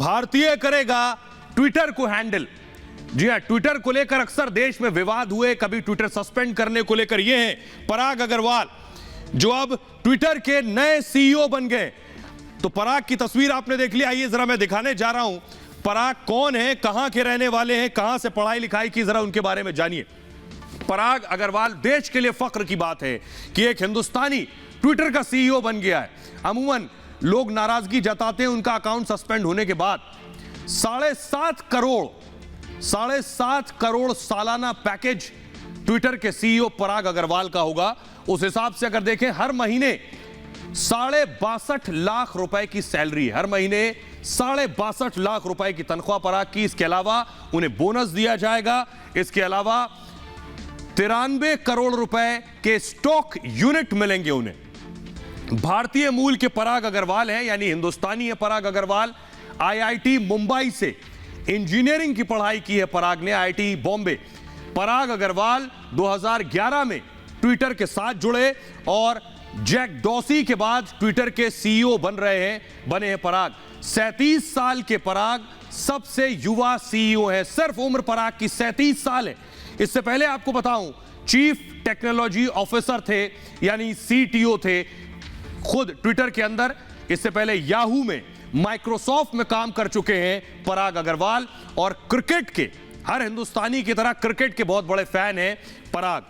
भारतीय करेगा ट्विटर को हैंडल। जी हां, ट्विटर को लेकर अक्सर देश में विवाद हुए, कभी ट्विटर सस्पेंड करने को लेकर। ये हैं पराग अग्रवाल, जो अब ट्विटर के नए सीईओ बन गए। तो पराग की तस्वीर आपने देख ली, आइए जरा मैं दिखाने जा रहा हूं पराग कौन है, कहां के रहने वाले हैं, कहां से पढ़ाई लिखाई की, जरा उनके बारे में जानिए। पराग अग्रवाल, देश के लिए फख्र की बात है कि एक हिंदुस्तानी ट्विटर का सीईओ बन गया है। अमूमन लोग नाराजगी जताते हैं उनका अकाउंट सस्पेंड होने के बाद। 7.5 करोड़ सालाना पैकेज ट्विटर के सीईओ पराग अग्रवाल का होगा। उस हिसाब से अगर देखें, हर महीने 62.5 लाख रुपए की सैलरी, हर महीने 62.5 लाख रुपए की तनख्वाह पराग की। इसके अलावा उन्हें बोनस दिया जाएगा। इसके अलावा 93 करोड़ रुपए के स्टॉक यूनिट मिलेंगे उन्हें। भारतीय मूल के पराग अग्रवाल हैं, यानी हिंदुस्तानी है पराग अग्रवाल। आईआईटी मुंबई से इंजीनियरिंग की पढ़ाई की है पराग ने, आईआईटी बॉम्बे। पराग अग्रवाल 2011 में ट्विटर के साथ जुड़े और जैक डॉसी के बाद ट्विटर के सीईओ बने हैं पराग। 37 साल के पराग सबसे युवा सीईओ है। सिर्फ उम्र पराग की 37 साल है। इससे पहले आपको बताऊं, चीफ टेक्नोलॉजी ऑफिसर थे, यानी सीटीओ थे खुद ट्विटर के अंदर। इससे पहले याहू में, माइक्रोसॉफ्ट में काम कर चुके हैं पराग अग्रवाल। और क्रिकेट के, हर हिंदुस्तानी की तरह क्रिकेट के बहुत बड़े फैन हैं पराग।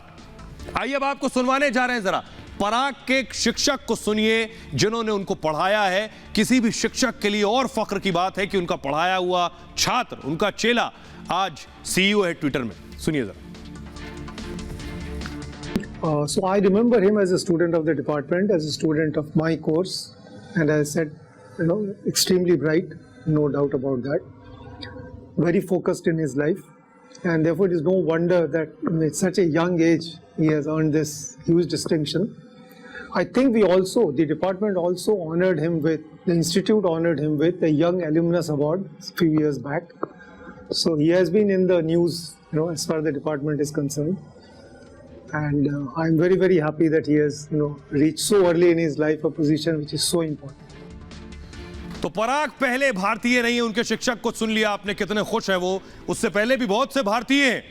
आइए अब आपको सुनवाने जा रहे हैं, जरा पराग के एक शिक्षक को सुनिए जिन्होंने उनको पढ़ाया है। किसी भी शिक्षक के लिए और फख्र की बात है कि उनका पढ़ाया हुआ छात्र, उनका चेला आज सीईओ है ट्विटर में। सुनिए जरा। So I remember him as a student of the department, as a student of my course, and as I said, extremely bright, no doubt about that. Very focused in his life, and therefore it is no wonder that at such a young age he has earned this huge distinction. I think the department also honored him with, the institute honored him with a Young Alumnus Award a few years back. So he has been in the news, as far as the department is concerned. And I'm very, very happy that he has, reached so early in his life a position which is so important. तो पराग पहले भारतीय नहीं है, उनके शिक्षक को सुन लिया आपने, कितने खुश हैं वो। उससे पहले भी बहुत से भारतीय हैं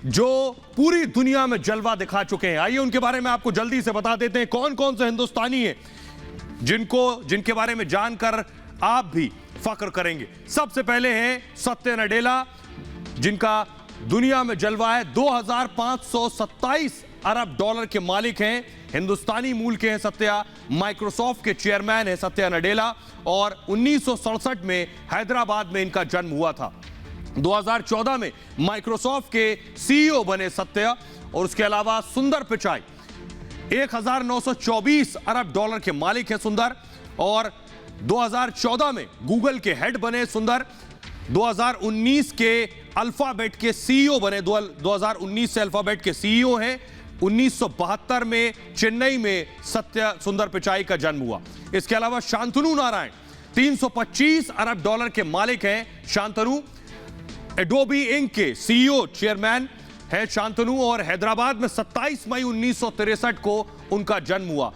जो पूरी दुनिया में जलवा दिखा चुके हैं। आइए उनके बारे में आपको जल्दी से बता देते हैं कौन कौन से हिंदुस्तानी हैं जिनके बारे में जानकर आप भी फख्र करेंगे। सबसे पहले हैं सत्या नडेला, जिनका दुनिया में जलवा है। 2527 अरब डॉलर के मालिक हैं, हिंदुस्तानी मूल के हैं सत्या। माइक्रोसॉफ्ट के चेयरमैन हैं सत्या नडेला और 1967 में हैदराबाद में इनका जन्म हुआ था। 2014 में माइक्रोसॉफ्ट के सीईओ बने सत्या। और उसके अलावा सुंदर पिचाई 1924 अरब डॉलर के मालिक हैं सुंदर, और 2014 में गूगल के हेड बने सुंदर। 2019 के अल्फाबेट के सीईओ बने, 2019 से अल्फाबेट के सीईओ हैं। 1972 में चेन्नई में सुंदर पिचाई का जन्म हुआ। इसके अलावा शांतनु नारायण 325 अरब डॉलर के मालिक हैं शांतनु। एडोबी इंक के सीईओ चेयरमैन है शांतनु, और हैदराबाद में 27 मई 1963 को उनका जन्म हुआ।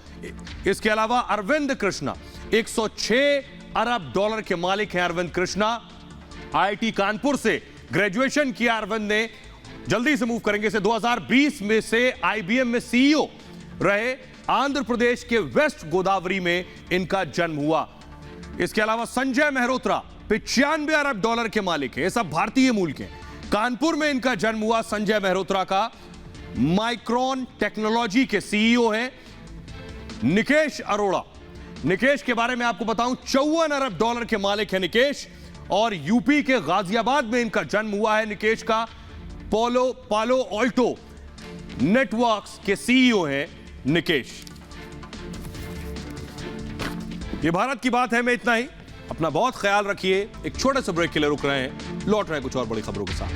इसके अलावा अरविंद कृष्णा 106 अरब डॉलर के मालिक हैं अरविंद कृष्णा। आईआईटी कानपुर से ग्रेजुएशन किया अरविंद ने। जल्दी से मूव करेंगे से 2020 में से आईबीएम में सीईओ रहे। आंध्र प्रदेश के वेस्ट गोदावरी में इनका जन्म हुआ। इसके अलावा संजय मेहरोत्रा 95 अरब डॉलर के मालिक हैं। सब भारतीय मूल के। कानपुर में इनका जन्म हुआ संजय मेहरोत्रा का। माइक्रॉन टेक्नोलॉजी के सीईओ हैं निकेश अरोड़ा। निकेश के बारे में आपको बताऊं, 54 अरब डॉलर के मालिक हैं निकेश। और यूपी के गाजियाबाद में इनका जन्म हुआ है निकेश का। पालो ऑल्टो नेटवर्क्स के सीईओ हैं निकेश। ये भारत की बात है में इतना ही। अपना बहुत ख्याल रखिए। एक छोटे से ब्रेक के लिए रुक रहे हैं, लौट रहे हैं कुछ और बड़ी खबरों के साथ।